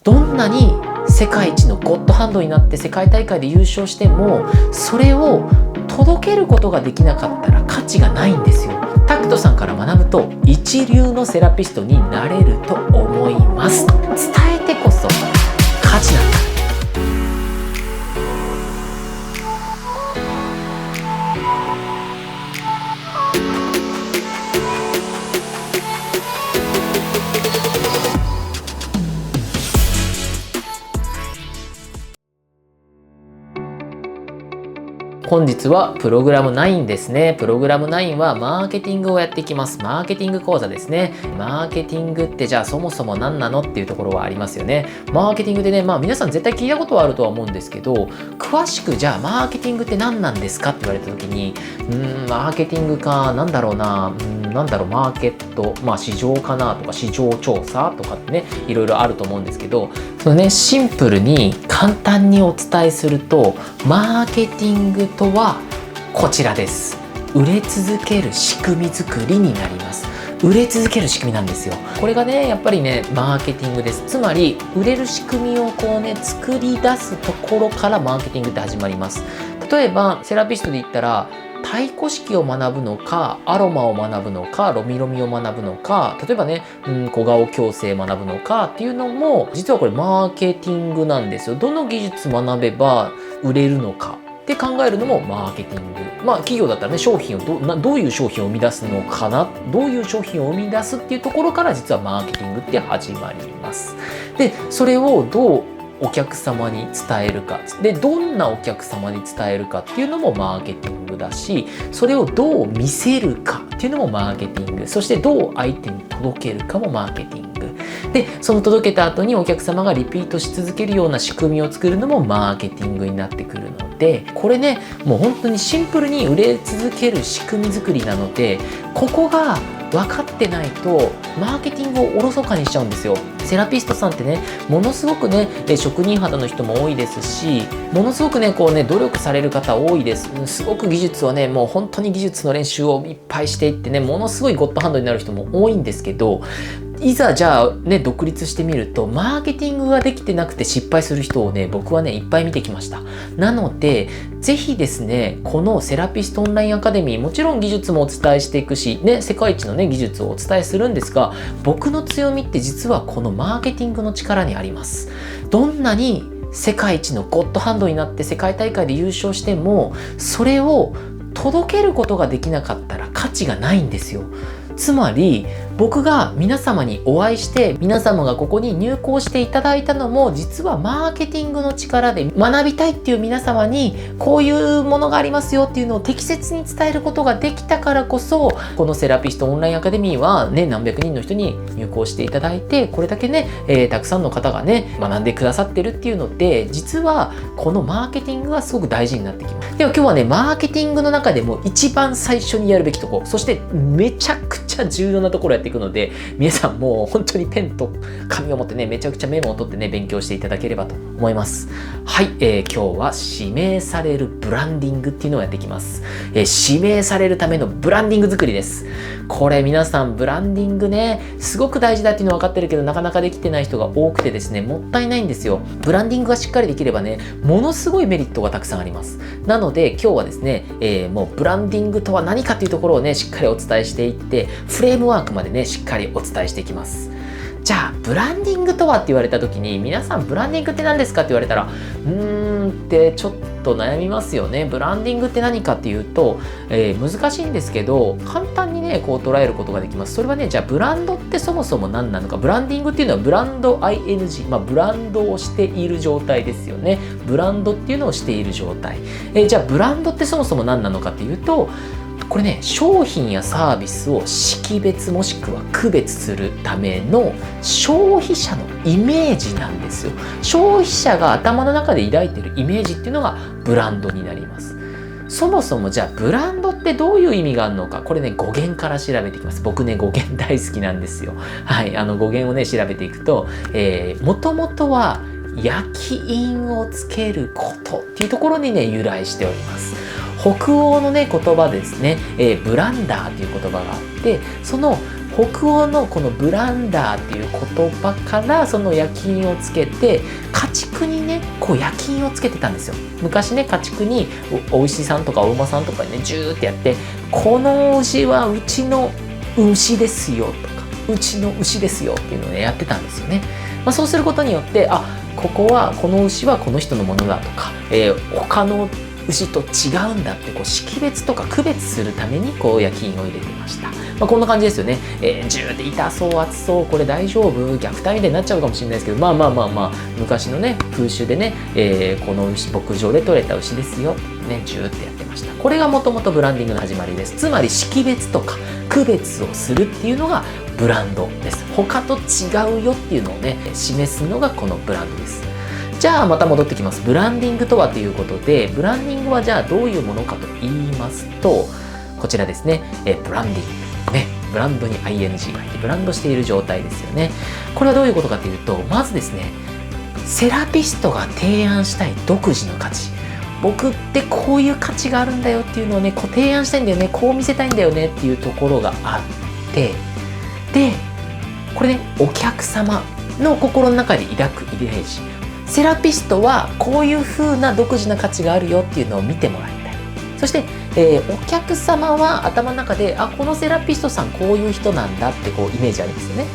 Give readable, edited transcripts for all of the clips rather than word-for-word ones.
どんなに世界一のゴッドハンドになって世界大会で優勝しても、それを届けることができなかったら価値がないんですよ。タクトさんから学ぶと一流のセラピストになれると思います。伝えてこそ価値なんだ。本日はプログラム9ですね。プログラム9はマーケティングをやっていきます。マーケティング講座ですね。マーケティングってじゃあそもそも何なのっていうところはありますよね。マーケティングでね、皆さん絶対聞いたことはあるとは思うんですけど、詳しくじゃあマーケティングって何なんですかって言われた時に、マーケティングか、マーケット、市場かなとか市場調査とかってね、いろいろあると思うんですけど、そのね、シンプルに簡単にお伝えすると、マーケティングとはこちらです。売れ続ける仕組み作りになります。売れ続ける仕組みなんですよ。これがね、やっぱりね、マーケティングです。つまり売れる仕組みを作り出すところからマーケティングって始まります。例えばセラピストで言ったら、太鼓式を学ぶのか、アロマを学ぶのか、ロミロミを学ぶのか、例えばね、小顔矯正学ぶのかっていうのも、実はこれマーケティングなんですよ。どの技術学べば売れるのかって考えるのもマーケティング。企業だったらね、商品をどういう商品を生み出すのかな、どういう商品を生み出すっていうところから実はマーケティングって始まります。で、それをどうお客様に伝えるかで、どんなお客様に伝えるかっていうのもマーケティングだし、それをどう見せるかっていうのもマーケティング、そしてどう相手に届けるかもマーケティングで、その届けた後にお客様がリピートし続けるような仕組みを作るのもマーケティングになってくるので、これね、もう本当にシンプルに売れ続ける仕組み作りなので、ここが分かってないとマーケティングをおろそかにしちゃうんですよ。セラピストさんってね、ものすごくね、職人肌の人も多いですし、ものすごくね、努力される方多いです。すごく技術をね、もう本当に技術の練習をいっぱいしていってね、ものすごいゴッドハンドになる人も多いんですけど、いざじゃあね、独立してみるとマーケティングができてなくて失敗する人をね、僕はね、いっぱい見てきました。なのでぜひですね、このセラピストオンラインアカデミー、もちろん技術もお伝えしていくしね、世界一のね技術をお伝えするんですが、僕の強みって実はこのマーケティングの力にあります。どんなに世界一のゴッドハンドになって世界大会で優勝しても、それを届けることができなかったら価値がないんですよ。つまり僕が皆様にお会いして皆様がここに入校していただいたのも、実はマーケティングの力で、学びたいっていう皆様にこういうものがありますよっていうのを適切に伝えることができたからこそ、このセラピストオンラインアカデミーはね、何百人の人に入校していただいて、これだけね、たくさんの方がね学んでくださってるっていうので、実はこのマーケティングがすごく大事になってきます。では今日はね、マーケティングの中でも一番最初にやるべきところ、そしてめちゃくちゃ重要なところをやっていくので、皆さんもう本当にペンと紙を持ってね、めちゃくちゃメモを取ってね、勉強していただければと思います。はい、今日は指名されるブランディングっていうのをやっていきます。指名されるためのブランディング作りです。これ皆さんブランディングね、すごく大事だっていうのは分かってるけど、なかなかできてない人が多くてですね、もったいないんですよ。ブランディングがしっかりできればね、ものすごいメリットがたくさんあります。なので今日はですね、もうブランディングとは何かっていうところをね、しっかりお伝えしていって、フレームワークまでね、しっかりお伝えしていきます。じゃあブランディングとはって言われた時に、皆さんブランディングって何ですかって言われたら、ってちょっと悩みますよね。ブランディングって何かっていうと、難しいんですけど、簡単にねこう捉えることができます。それはね、じゃあブランドってそもそも何なのか。ブランディングっていうのはブランド ING、ブランドをしている状態ですよね。ブランドっていうのをしている状態。じゃあブランドってそもそも何なのかっていうと、これね、商品やサービスを識別もしくは区別するための消費者のイメージなんですよ。消費者が頭の中で抱いているイメージっていうのがブランドになります。そもそもじゃあブランドってどういう意味があるのか、これね語源から調べていきます。僕ね語源大好きなんですよ。はい、語源をね調べていくと、もともとは焼き印をつけることっていうところにね由来しております。北欧のね言葉ですね、ブランダーという言葉があって、その北欧のこのブランダーっていう言葉からその焼き印をつけて、家畜にねこう焼き印をつけてたんですよ。昔ね、家畜にお牛さんとかお馬さんとかにねジューってやって、この牛はうちの牛ですよとか、うちの牛ですよっていうのをねやってたんですよね。そうすることによって、この牛はこの人のものだとか、他の牛と違うんだってこう識別とか区別するためにこう焼き印を入れてました。こんな感じですよね。ジューって痛そう熱そう、これ大丈夫、虐待みたいになっちゃうかもしれないですけど、昔のね風習でね、この牛牧場で取れた牛ですよね、ジューってやってました。これがもともとブランディングの始まりです。つまり識別とか区別をするっていうのがブランドです。他と違うよっていうのをね示すのがこのブランドです。じゃあまた戻ってきます。ブランディングとはということで、ブランディングはじゃあどういうものかと言いますと、こちらですね、ブランディングね、ブランドに ING が入ってブランドしている状態ですよね。これはどういうことかというと、まずですね、セラピストが提案したい独自の価値、僕ってこういう価値があるんだよっていうのをねこう提案したいんだよね、こう見せたいんだよねっていうところがあって、でこれね、お客様の心の中で抱くイメージ、セラピストはこういう風な独自な価値があるよっていうのを見てもらいたい。そして、お客様は頭の中でこのセラピストさんこういう人なんだってこうイメージありますよね。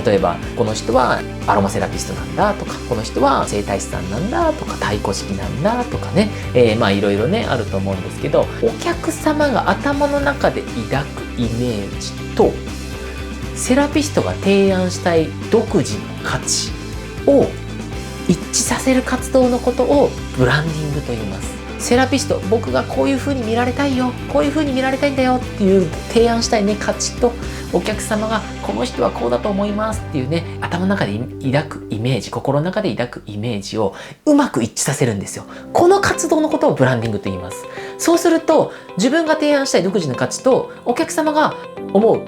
例えばこの人はアロマセラピストなんだとか、この人は整体師さんなんだとか、太鼓式なんだとかね、いろいろねあると思うんですけど、お客様が頭の中で抱くイメージとセラピストが提案したい独自の価値を一致させる活動のことをブランディングと言います。セラピスト、僕がこういう風に見られたいよ、こういう風に見られたいんだよっていう提案したいね価値と、お客様がこの人はこうだと思いますっていうね頭の中で抱くイメージ、心の中で抱くイメージをうまく一致させるんですよ。この活動のことをブランディングと言います。そうすると自分が提案したい独自の価値とお客様が思う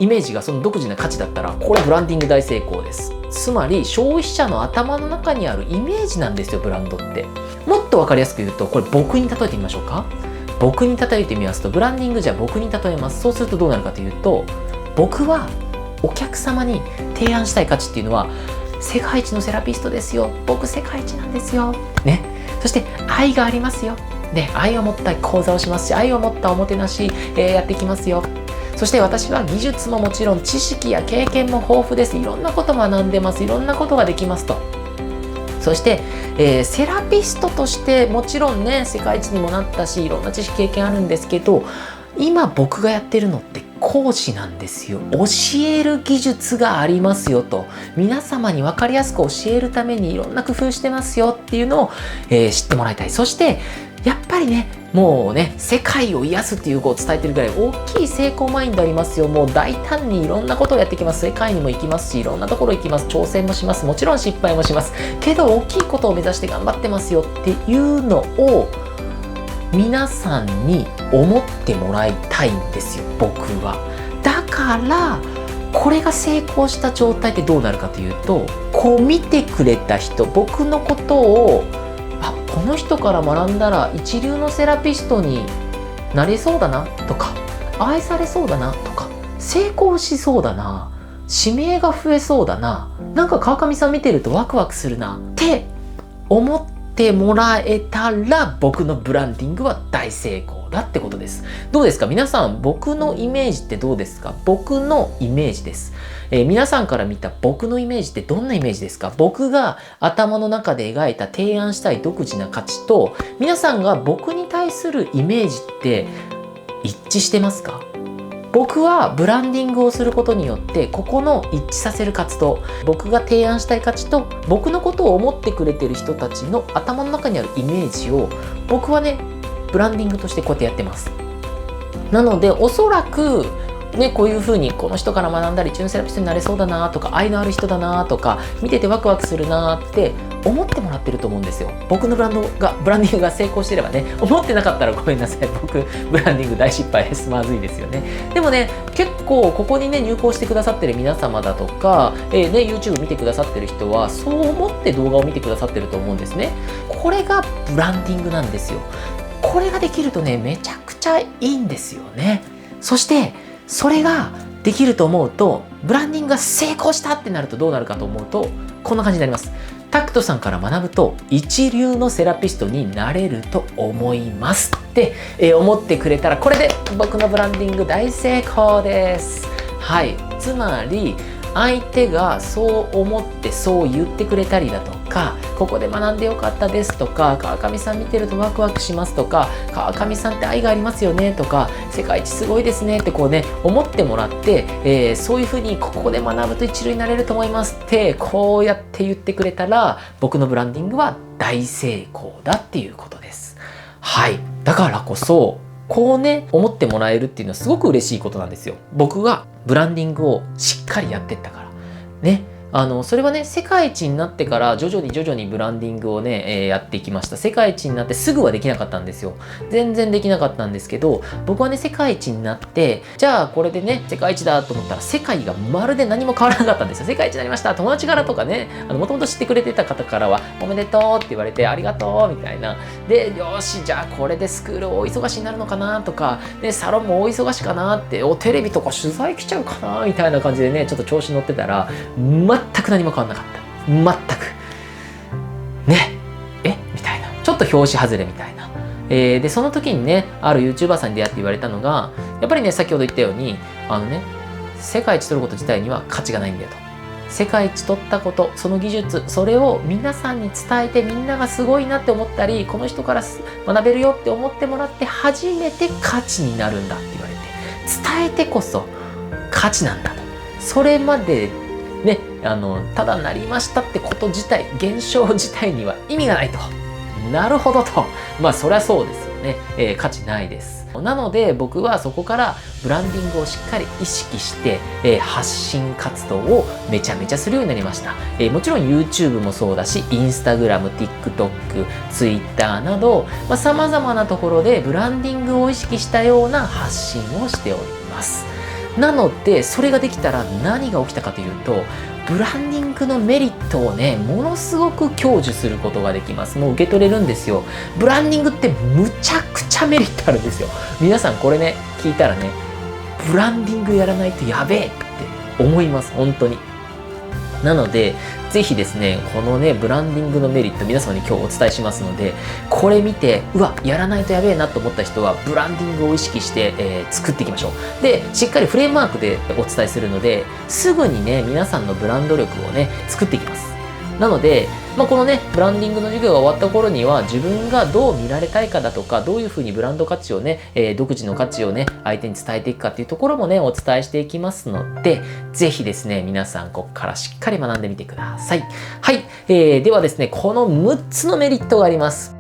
イメージがその独自な価値だったら、これブランディング大成功です。つまり消費者の頭の中にあるイメージなんですよ、ブランドって。もっと分かりやすく言うと、これ僕に例えてみましょうか。僕に例えてみますと、ブランディングじゃ僕に例えます。そうするとどうなるかというと、僕はお客様に提案したい価値っていうのは、世界一のセラピストですよ、僕世界一なんですよね。そして愛がありますよね、愛を持った講座をしますし、愛を持ったおもてなし、やっていきますよ。そして私は技術ももちろん知識や経験も豊富です。いろんなこと学んでます。いろんなことができますと。そして、セラピストとしてもちろんね世界一にもなったし、いろんな知識経験あるんですけど、今僕がやってるのって講師なんですよ。教える技術がありますよと、皆様に分かりやすく教えるためにいろんな工夫してますよっていうのを、知ってもらいたい。そしてやっぱりね、もうね世界を癒すっていうを伝えてるぐらい大きい成功マインドありますよ。もう大胆にいろんなことをやってきます。世界にも行きますし、いろんなところ行きます。挑戦もします。もちろん失敗もしますけど、大きいことを目指して頑張ってますよっていうのを皆さんに思ってもらいたいんですよ、僕は。だからこれが成功した状態ってどうなるかというと、こう見てくれた人、僕のことをこの人から学んだら一流のセラピストになれそうだなとか、愛されそうだなとか、成功しそうだな、指名が増えそうだな、なんか川上さん見てるとワクワクするなって思ってもらえたら、僕のブランディングは大成功だってことです。どうですか皆さん、僕のイメージってどうですか？僕のイメージです。皆さんから見た僕のイメージってどんなイメージですか？僕が頭の中で描いた提案したい独自な価値と、皆さんが僕に対するイメージって一致してますか？僕はブランディングをすることによって、ここの一致させる活動、僕が提案したい価値と僕のことを思ってくれてる人たちの頭の中にあるイメージを僕はねブランディングとしてこうやってやってます。なのでおそらくね、こういう風にこの人から学んだりチューンセラピストになれそうだなとか、愛のある人だなとか、見ててワクワクするなって思ってもらってると思うんですよ。僕のブランディングが成功してればね。思ってなかったらごめんなさい、僕ブランディング大失敗です。まずいですよね。でもね、結構ここにね入稿してくださってる皆様だとか、YouTube 見てくださってる人はそう思って動画を見てくださってると思うんですね。これがブランディングなんですよ。これができるとね、めちゃくちゃいいんですよね。そしてそれができると思うと、ブランディングが成功したってなるとどうなるかと思うと、こんな感じになります。タクトさんから学ぶと一流のセラピストになれると思いますって、思ってくれたら、これで僕のブランディング大成功です。はい、つまり相手がそう思ってそう言ってくれたりだとか、ここで学んでよかったですとか、川上さん見てるとワクワクしますとか、川上さんって愛がありますよねとか、世界一すごいですねってこうね思ってもらって、そういうふうにここで学ぶと一流になれると思いますってこうやって言ってくれたら、僕のブランディングは大成功だっていうことです。はい、だからこそこうね思ってもらえるっていうのはすごく嬉しいことなんですよ。僕がブランディングをしっかりやってったからね。それはね、世界一になってから徐々にブランディングをね、やっていきました。世界一になってすぐはできなかったんですよ。全然できなかったんですけど、僕はね、世界一になって、じゃあこれでね、世界一だと思ったら、世界がまるで何も変わらなかったんですよ。世界一になりました。友達からとかね、もともと知ってくれてた方からは、おめでとうって言われて、ありがとうみたいな。で、よし、じゃあこれでスクール大忙しになるのかなとか、で、サロンも大忙しかなって、テレビとか取材来ちゃうかなみたいな感じでね、ちょっと調子乗ってたら、全く何も変わんなかった。全く。ね。みたいな。ちょっと表紙外れみたいな。で、その時にね、ある YouTuber さんに出会って言われたのが、やっぱりね、先ほど言ったように、世界一取ること自体には価値がないんだよと。世界一取ったこと、その技術、それを皆さんに伝えて、みんながすごいなって思ったり、この人から学べるよって思ってもらって、初めて価値になるんだって言われて、伝えてこそ価値なんだと。それまでね、ただなりましたってこと自体、現象自体には意味がないと。なるほどと。まあそりゃそうですよね。価値ないです。なので僕はそこからブランディングをしっかり意識して、発信活動をめちゃめちゃするようになりました。もちろん YouTube もそうだし、Instagram、TikTok、Twitter など、様々なところでブランディングを意識したような発信をしております。なのでそれができたら何が起きたかというと、ブランディングのメリットをねものすごく享受することができます。もう受け取れるんですよ。ブランディングってむちゃくちゃメリットあるんですよ。皆さんこれね聞いたらね、ブランディングやらないとやべえって思います。本当に。なのでぜひですね、このねブランディングのメリット皆様に今日お伝えしますので、これ見てうわやらないとやべえなと思った人はブランディングを意識して、作っていきましょう。でしっかりフレームワークでお伝えするので、すぐにね皆さんのブランド力をね作っていきます。なので、このねブランディングの授業が終わった頃には、自分がどう見られたいかだとか、どういうふうにブランド価値をね、独自の価値をね相手に伝えていくかっていうところもねお伝えしていきますので、ぜひですね皆さんここからしっかり学んでみてください。はい、ではですねこの6つのメリットがあります。